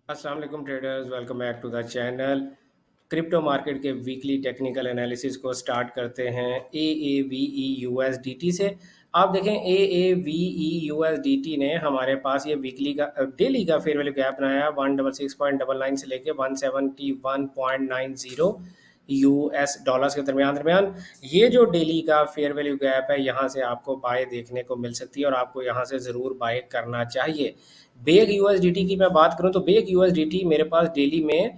अस्सलाम वालेकुम traders, welcome back to the channel. Crypto market के वीकली टेक्निकल एनालिसिस को स्टार्ट करते हैं AAVE USDT से। आप देखें AAVE USDT ने हमारे पास ये वीकली का डेली का फेयर वैल्यू गैप बनाया 166.99 से लेके 171.90 US डॉलर्स के दरमियान दरमियान। ये जो डेली का फेयर वैल्यू गैप है, यहाँ से आपको बाय देखने को मिल सकती है और आपको यहाँ से ज़रूर बाय करना चाहिए। बेग यूएसडीटी की मैं बात करूं तो बेग यूएसडीटी मेरे पास डेली में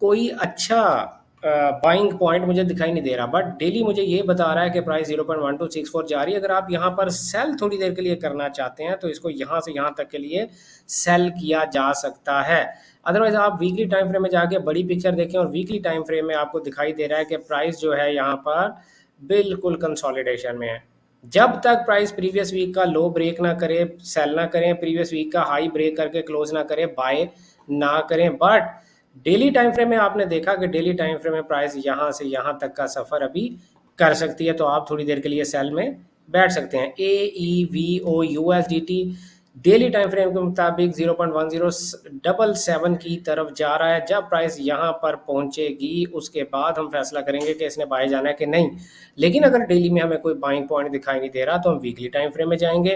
कोई अच्छा बाइंग पॉइंट मुझे दिखाई नहीं दे रहा, बट डेली मुझे ये बता रहा है कि प्राइस 0.1264 जा रही है। अगर आप यहाँ पर सेल थोड़ी देर के लिए करना चाहते हैं तो इसको यहाँ से यहाँ तक के लिए सेल किया जा सकता है। अदरवाइज आप वीकली टाइम फ्रेम में जाके बड़ी पिक्चर देखें और वीकली टाइम फ्रेम में आपको दिखाई दे रहा है कि प्राइस जो है यहाँ पर बिल्कुल कंसोलिडेशन में है। जब तक प्राइस प्रीवियस वीक का लो ब्रेक ना करे, सेल ना करें, प्रीवियस वीक का हाई ब्रेक करके क्लोज ना करें, बाय ना करें। बट डेली टाइम फ्रेम में आपने देखा कि डेली टाइम फ्रेम में प्राइस यहाँ से यहाँ तक का सफ़र अभी कर सकती है, तो आप थोड़ी देर के लिए सेल में बैठ सकते हैं। AEVOUSDT डेली टाइम फ्रेम के मुताबिक 0.1077 की तरफ जा रहा है। जब प्राइस यहाँ पर पहुंचेगी उसके बाद हम फैसला करेंगे कि इसने बाय जाना है कि नहीं। लेकिन अगर डेली में हमें कोई बाइंग पॉइंट दिखाई नहीं दे रहा तो हम वीकली टाइम फ्रेम में जाएंगे।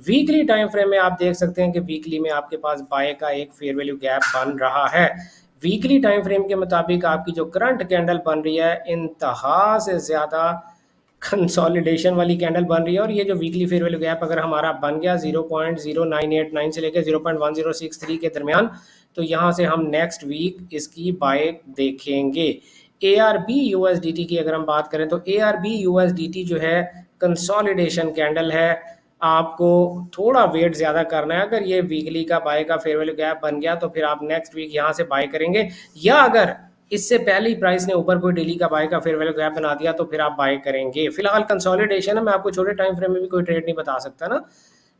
वीकली टाइम फ्रेम में आप देख सकते हैं कि वीकली में आपके पास बाय का एक फेयर वैल्यू गैप बन रहा है। वीकली टाइम फ्रेम के मुताबिक आपकी जो करंट कैंडल बन रही है इंतहा से ज़्यादा कंसोलिडेशन वाली कैंडल बन रही है। और ये जो वीकली फेयर वैल्यू गैप अगर हमारा बन गया 0.0989 से लेकर 0.1063 के दरमियान, तो यहाँ से हम नेक्स्ट वीक इसकी बाय देखेंगे। ARB USDT की अगर हम बात करें तो ARB USDT जो है कंसोलिडेशन कैंडल है। आपको थोड़ा वेट ज़्यादा करना है। अगर ये वीकली का बाय का फेयर वैल्यू गैप बन गया तो फिर आप नेक्स्ट वीक यहाँ से बाय करेंगे, या अगर इससे पहले ही प्राइस ने ऊपर कोई डेली का बाय का फेयर वैल्यू गैप बना दिया तो फिर आप बाय करेंगे। फिलहाल कंसोलिडेशन है, मैं आपको छोटे टाइम फ्रेम में भी कोई ट्रेड नहीं बता सकता ना।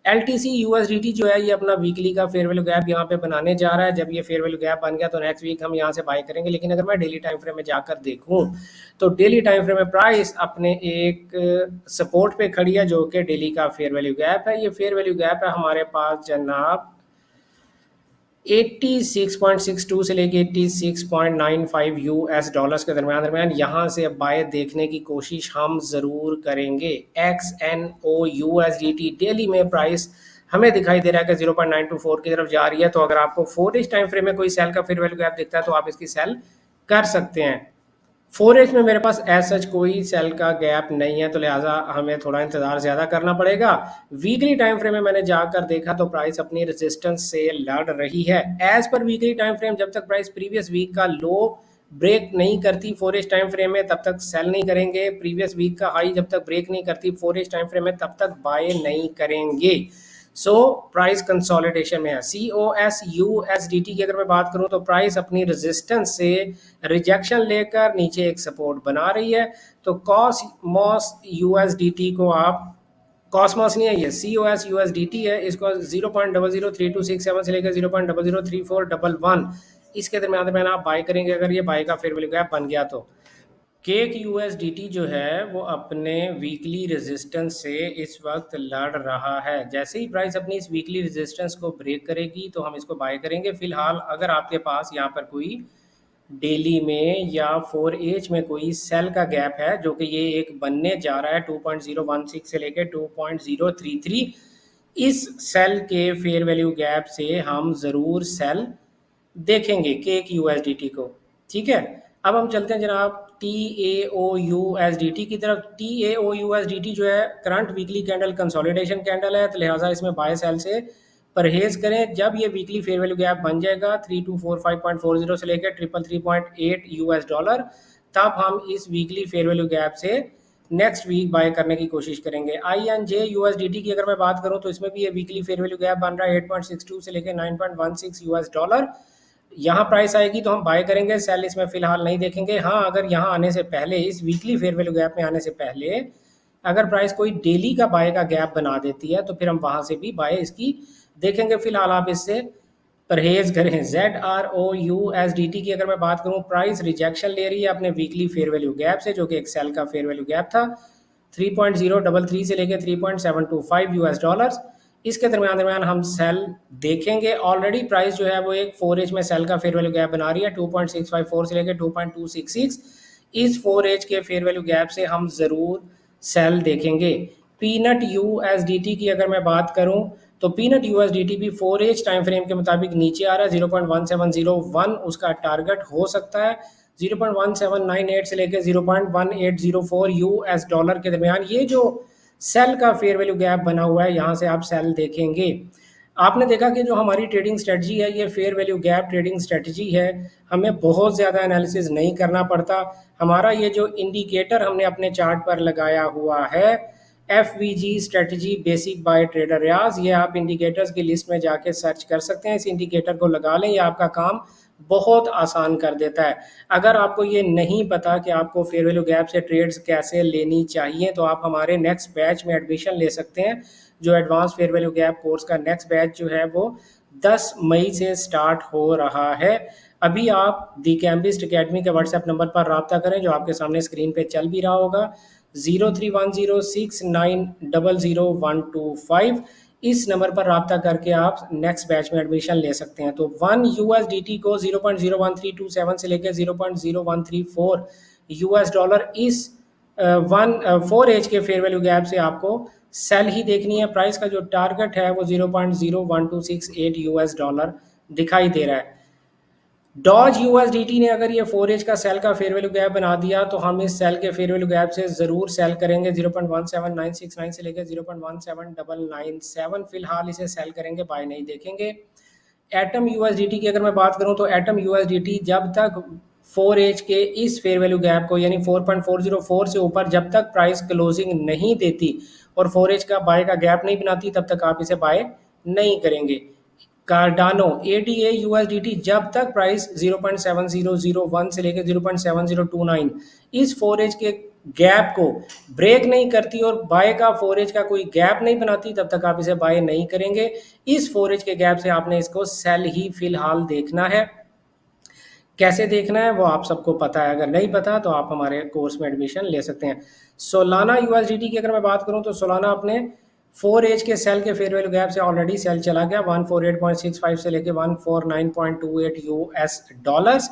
LTC USDT जो है ये अपना वीकली का फेयर वैल्यू गैप यहाँ पे बनाने जा रहा है। जब ये फेयर वैल्यू गैप बन गया तो नेक्स्ट वीक हम यहाँ से बाय करेंगे। लेकिन अगर मैं डेली टाइम फ्रेम में जाकर देखूँ तो डेली टाइम फ्रेम में प्राइस अपने एक सपोर्ट पे खड़ी है जो कि डेली का फेयर वैल्यू गैप है। ये फेयर वैल्यू गैप है हमारे पास जनाब 86.62 से लेके 86.95 US डॉलर्स के दरमियान दरमियान। यहाँ से बाय देखने की कोशिश हम ज़रूर करेंगे। XNOUSDT डेली में प्राइस हमें दिखाई दे रहा है कि 0.924 की तरफ जा रही है। तो अगर आपको 4 टाइम फ्रेम में कोई सेल का फेयर वैल्यू गैप दिखता है तो आप इसकी सेल कर सकते हैं। 4H में मेरे पास एज सच कोई सेल का गैप नहीं है, तो लिहाजा हमें थोड़ा इंतज़ार ज़्यादा करना पड़ेगा। वीकली टाइम फ्रेम में मैंने जाकर देखा तो प्राइस अपनी रेजिस्टेंस से लड़ रही है। एज पर वीकली टाइम फ्रेम जब तक प्राइस प्रीवियस वीक का लो ब्रेक नहीं करती 4H टाइम फ्रेम में तब तक सेल नहीं करेंगे। प्रीवियस वीक का हाई जब तक ब्रेक नहीं करती 4H टाइम फ्रेम में तब तक बाय नहीं करेंगे। सो प्राइस कंसोलिडेशन में है। COSUSDT की अगर मैं बात करूं तो प्राइस अपनी रेजिस्टेंस से रिजेक्शन लेकर नीचे एक सपोर्ट बना रही है। तो कॉसमॉस यूएसडीटी को आप, कॉसमॉस नहीं है ये, COSUSDT है, इसको 0.003267 से लेकर 0.003411 इसके दरमियान आप बाय करेंगे अगर ये बाय का फेयर वैल्यू गैप बन गया तो। केक यूएसडीटी जो है वो अपने वीकली रेजिस्टेंस से इस वक्त लड़ रहा है। जैसे ही प्राइस अपनी इस वीकली रेजिस्टेंस को ब्रेक करेगी तो हम इसको बाय करेंगे। फिलहाल अगर आपके पास यहाँ पर कोई डेली में या 4H में कोई सेल का गैप है जो कि ये एक बनने जा रहा है 2.016 से लेकर 2.033, इस सेल के फेयर वैल्यू गैप से हम ज़रूर सेल देखेंगे केक यूएसडीटी को। ठीक है, अब हम चलते हैं जनाब TAOUSDT की तरफ। TAOUSDT जो है current weekly candle consolidation candle है, तो लिहाजा इसमें बाय सेल से परहेज करें। जब ये वीकली फेयर वैल्यू गैप बन जाएगा 3245.40 से लेकर 333.8 US डॉलर, तब हम इस वीकली फेयर वैल्यू गैप से नेक्स्ट वीक बाय करने की कोशिश करेंगे। INJUSDT की अगर मैं बात करूं तो इसमें भी ये वीकली फेयर वैल्यू गैप बन रहा है 8.62 से लेकर 9.16 US डॉलर। यहाँ प्राइस आएगी तो हम बाय करेंगे, सेल इसमें फिलहाल नहीं देखेंगे। हाँ, अगर यहाँ आने से पहले, इस वीकली फेयर वैल्यू गैप में आने से पहले अगर प्राइस कोई डेली का बाय का गैप बना देती है तो फिर हम वहाँ से भी बाय इसकी देखेंगे। फिलहाल आप इससे परहेज करें। ZROUSDT की अगर मैं बात करूँ, प्राइस रिजेक्शन ले रही है अपने वीकली फेयर वैल्यू गैप से जो कि एक सेल का फेयर वैल्यू गैप था 3.033 से लेकर 3.725 US डॉलर्स। इसके दरमियान दरमियान हम सेल देखेंगे। ऑलरेडी प्राइस जो है वो एक 4H में सेल का फेयर वैल्यू गैप बना रही है 2.654 से लेकर 2.266। इस 4H के फेयर वैल्यू गैप से हम ज़रूर सेल देखेंगे। पीनट USDT की अगर मैं बात करूं तो पीनट USDT भी 4H टाइम फ्रेम के मुताबिक नीचे आ रहा है, 0.1701 उसका टारगेट हो सकता है। 0.1798 से लेकर 0.1804 US डॉलर के दरमियान ये जो सेल का फेयर वैल्यू गैप बना हुआ है, यहाँ से आप सेल देखेंगे। आपने देखा कि जो हमारी ट्रेडिंग स्ट्रेटजी है ये fair value gap trading strategy है, हमें बहुत ज़्यादा एनालिसिस नहीं करना पड़ता। हमारा ये जो इंडिकेटर हमने अपने चार्ट पर लगाया हुआ है FVG strategy basic by trader Riyaz, ये आप इंडिकेटर्स की लिस्ट में जाके सर्च कर सकते हैं। इस इंडिकेटर को लगा लें, ये आपका काम बहुत आसान कर देता है। अगर आपको ये नहीं पता कि आपको फेयर वैल्यू गैप से ट्रेड्स कैसे लेनी चाहिए तो आप हमारे नेक्स्ट बैच में एडमिशन ले सकते हैं। जो advance fair value gap course का नेक्स्ट बैच जो है वो 10 मई से स्टार्ट हो रहा है। अभी आप दी कैम्बिस्ट अकेडमी के व्हाट्सएप नंबर पर रब्ता करें जो आपके सामने स्क्रीन पे चल भी रहा होगा, 031069000125। इस नंबर पर रब्ता करके आप नेक्स्ट बैच में एडमिशन ले सकते हैं। तो 1 USDT को 0.01327 से लेकर 0.0134 US डॉलर इस 4H के फेयर वैल्यू गैप से आपको सेल ही देखनी है। प्राइस का जो टारगेट है वो 0.01268 US डॉलर दिखाई दे रहा है। डॉज USDT ने अगर ये 4H का सेल का फेयर वैल्यू गैप बना दिया तो हम इस सेल के फेयर वैल्यू गैप से ज़रूर सेल करेंगे 0.17969 से लेकर 0.17997। फिलहाल इसे सेल करेंगे, बाय नहीं देखेंगे। एटम USDT की अगर मैं बात करूं तो एटम USDT जब तक 4H के इस फेयर वैल्यू गैप को यानी 4.404 से ऊपर जब तक प्राइस क्लोजिंग नहीं देती और 4H का बाय का गैप नहीं बनाती तब तक आप इसे बाय नहीं करेंगे। कार्डानो ADA USDT जब तक प्राइस 0.7001 से लेकर 0.7029 इस 4H के गैप को ब्रेक नहीं करती और बाय का 4H का कोई गैप नहीं बनाती तब तक आप इसे बाय नहीं करेंगे। इस 4H के गैप से आपने इसको सेल ही फिलहाल देखना है। कैसे देखना है वो आप सबको पता है, अगर नहीं पता तो आप हमारे कोर्स में एडमिशन ले सकते हैं। सोलाना USDT की अगर मैं बात करूं तो सोलाना अपने 4H के सेल के फेयर वैल्यू गैप से ऑलरेडी सेल चला गया 148.65 से लेके 149.28 US डॉलर्स।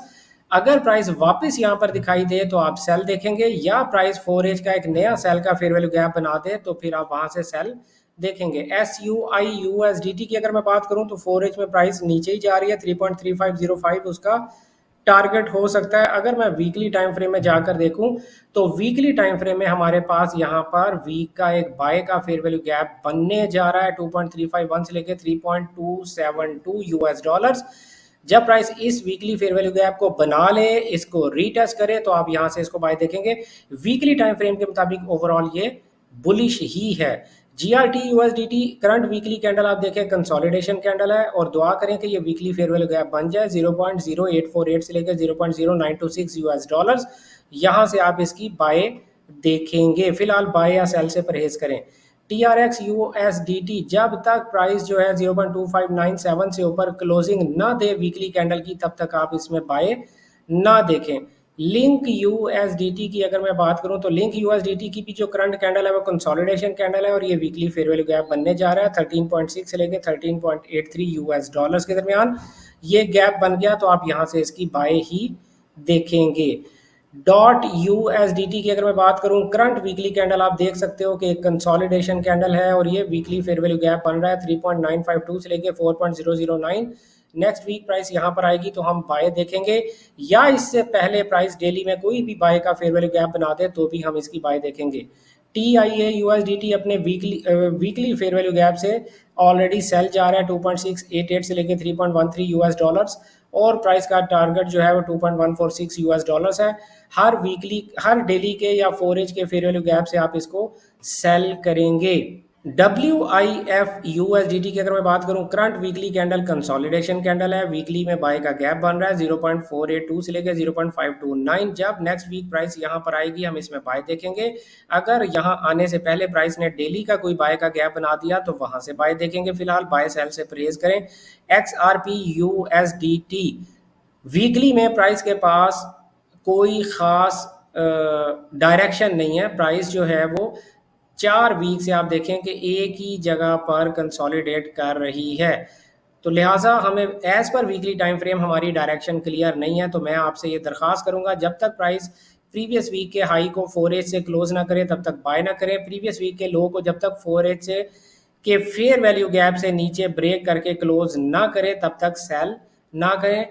अगर प्राइस वापस यहाँ पर दिखाई दे तो आप सेल देखेंगे, या प्राइस 4H का एक नया सेल का फेयर वैल्यू गैप बना दे तो फिर आप वहां से सेल देखेंगे। SUI USDT की अगर मैं बात करूं तो 4H में प्राइस नीचे ही जा रही है 3.3505 उसका टारगेट हो सकता है। अगर मैं वीकली टाइम फ्रेम में जाकर देखूं तो वीकली टाइम फ्रेम में हमारे पास यहाँ पर वीक का एक बाय का फेयर वैल्यू गैप बनने जा रहा है 2.351 से लेकर 3.272 US डॉलर्स। जब प्राइस इस वीकली फेयर वैल्यू गैप को बना ले, इसको रीटेस्ट करे तो आप यहाँ से इसको बाय देखेंगे। वीकली टाइम फ्रेम के मुताबिक ओवरऑल ये बुलिश ही है। GRT USDT current weekly candle आप देखें कंसोलिडेशन कैंडल है और दुआ करें कि ये वीकली फेयर वैल्यू गैप बन जाए 0.0848 से लेकर 0.0926 US डॉलर्स। यहाँ से आप इसकी बाय देखेंगे। फिलहाल बाय या सेल से परहेज करें। TRX USDT जब तक प्राइस जो है 0.2597 से ऊपर क्लोजिंग ना दे वीकली कैंडल की तब तक आप इसमें बाय ना देखें। लिंक USDT की अगर मैं बात करूं तो लिंक USDT की भी जो करंट कैंडल है वो कंसोलिडेशन कैंडल है और ये वीकली फेयर वैल्यू गैप बनने जा रहा है 13.6 से लेकर 13.83 US डॉलर्स के दरमियान। ये गैप बन गया तो आप यहां से इसकी बाय ही देखेंगे। डॉट USDT की अगर मैं बात करूं करंट वीकली कैंडल आप देख सकते हो कि एक कंसोलिडेशन कैंडल है और ये वीकली फेयर वैल्यू गैप बन रहा है 3.952 से लेके 4.009। नेक्स्ट वीक प्राइस यहाँ पर आएगी तो हम बाय देखेंगे, या इससे पहले प्राइस डेली में कोई भी बाय का फेयर वैल्यू गैप बना दे तो भी हम इसकी बाय देखेंगे। TIA USDT अपने वीकली फेयर वैल्यू गैप से ऑलरेडी सेल जा रहा है 2.688 से लेके 3.13 US डॉलर्स और प्राइस का टारगेट जो है वो 2.146 US डॉलर्स है। हर डेली के या 4H के फेयर वैल्यू गैप से आप इसको सेल करेंगे। WIF USDT की अगर मैं बात करूं current weekly candle consolidation candle है, वीकली में बाय का गैप बन रहा है 0.482 से लेकर 0.529। जब नेक्स्ट वीक प्राइस यहां पर आएगी हम इसमें बाय देखेंगे। अगर यहां आने से पहले प्राइस ने डेली का कोई बाय का गैप बना दिया तो वहां से बाय देखेंगे। फिलहाल बाय सेल से परहेज करें। XRP USDT वीकली में प्राइस के पास कोई खास डायरेक्शन नहीं है, प्राइस जो है वो 4 वीक से आप देखें कि एक ही जगह पर कंसोलिडेट कर रही है। तो लिहाजा हमें एज पर वीकली टाइम फ्रेम हमारी डायरेक्शन क्लियर नहीं है। तो मैं आपसे ये दरख्वास्त करूंगा, जब तक प्राइस प्रीवियस वीक के हाई को 4H से क्लोज ना करे तब तक बाय ना करें। प्रीवियस वीक के लो को जब तक 4H से के फेयर वैल्यू गैप से नीचे ब्रेक करके क्लोज ना करे तब तक सेल ना करें।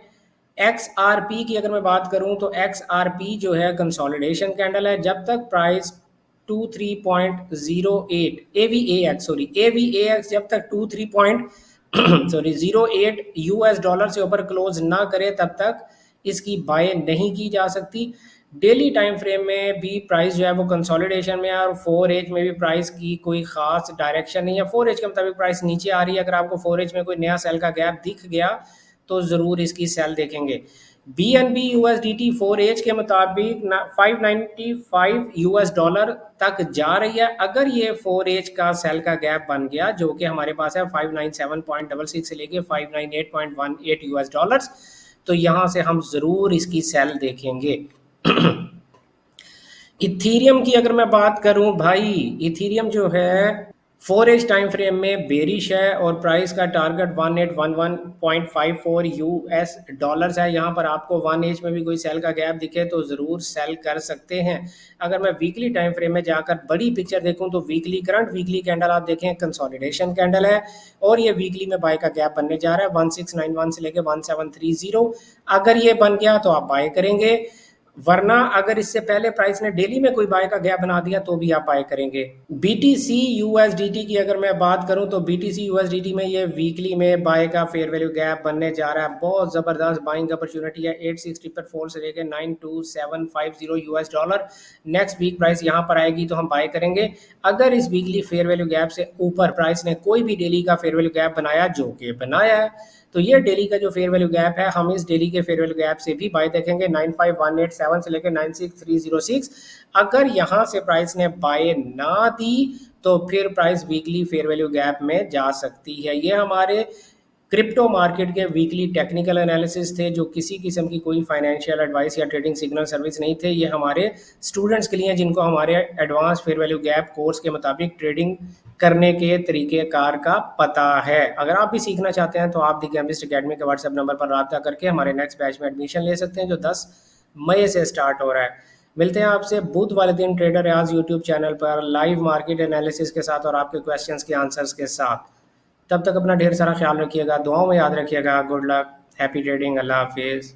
XRP की अगर मैं बात करूं तो XRP जो है कंसोलिडेशन कैंडल है। जब तक प्राइस 23.08 AVAX जब तक 23.08 US डॉलर से ऊपर क्लोज ना करे तब तक इसकी बाय नहीं की जा सकती। डेली टाइम फ्रेम में भी प्राइस जो है वो कंसोलिडेशन में है और 4H में भी प्राइस की कोई खास डायरेक्शन नहीं है। 4H के मुताबिक प्राइस नीचे आ रही है। अगर आपको 4H में कोई नया सेल का गैप दिख गया तो ज़रूर इसकी सेल देखेंगे। BNB USDT 4H के मुताबिक 595 US डॉलर तक जा रही है। अगर ये 4H का सेल का गैप बन गया जो कि हमारे पास है 597.66 से लेके 598.18 US डॉलर्स, तो यहाँ से हम ज़रूर इसकी सेल देखेंगे। इथीरियम की अगर मैं बात करूं भाई, इथीरियम जो है 4H टाइम फ्रेम में बेरिश है और प्राइस का टारगेट 1811.54 US डॉलर्स है। यहाँ पर आपको 1H में भी कोई सेल का गैप दिखे तो ज़रूर सेल कर सकते हैं। अगर मैं वीकली टाइम फ्रेम में जाकर बड़ी पिक्चर देखूं तो वीकली करंट वीकली कैंडल आप देखें कंसोलिडेशन कैंडल है और ये वीकली में बाय का गैप बनने जा रहा है 1691 से लेकर 1730। अगर ये बन गया तो आप बाय करेंगे, वरना अगर इससे पहले प्राइस ने डेली में कोई बाय का गैप बना दिया तो भी आप बाय करेंगे। BTC USDT की अगर मैं बात करूं तो BTC USDT में ये वीकली में बाय का फेयर वैल्यू गैप बनने जा रहा है। बहुत ज़बरदस्त बाइंग अपॉर्चुनिटी है 860 पर 4 से लेकर 92750 US dollar. Next week price यहाँ पर आएगी तो हम बाय करेंगे। अगर इस वीकली फेयर वैल्यू गैप से ऊपर प्राइस ने कोई भी डेली का फेयर वैल्यू गैप बनाया, जो कि बनाया है, तो ये डेली का जो फेयर वैल्यू गैप है हम इस डेली के फेयर वैल्यू गैप से भी बाय देखेंगे 95187 से लेकर 96306। अगर यहाँ से प्राइस ने बाय ना दी तो फिर price weekly fair value gap में जा सकती है। ये हमारे क्रिप्टो मार्केट के वीकली टेक्निकल एनालिसिस थे जो किसी किस्म की कोई फाइनेंशियल एडवाइस या ट्रेडिंग सिग्नल सर्विस नहीं थे। ये हमारे स्टूडेंट्स के लिए जिनको हमारे advance fair value gap course के मुताबिक ट्रेडिंग करने के तरीक़ेकार का पता है। अगर आप भी सीखना चाहते हैं तो आप दी गैम्बिस्ट अकेडमी के व्हाट्सएप नंबर पर रब्ता करके हमारे नेक्स्ट बैच में एडमिशन ले सकते हैं जो 10 मई से स्टार्ट हो रहा है। मिलते हैं आपसे बुध वाले दिन ट्रेडर रियाज यूट्यूब चैनल पर लाइव मार्केट एनालिसिस के साथ और आपके क्वेश्चंस के आंसर्स के साथ। तब तक अपना ढेर सारा ख्याल रखिएगा, दुआओं में याद रखिएगा। गुड लक, हैप्पी ट्रेडिंग, अल्लाह हाफिज़।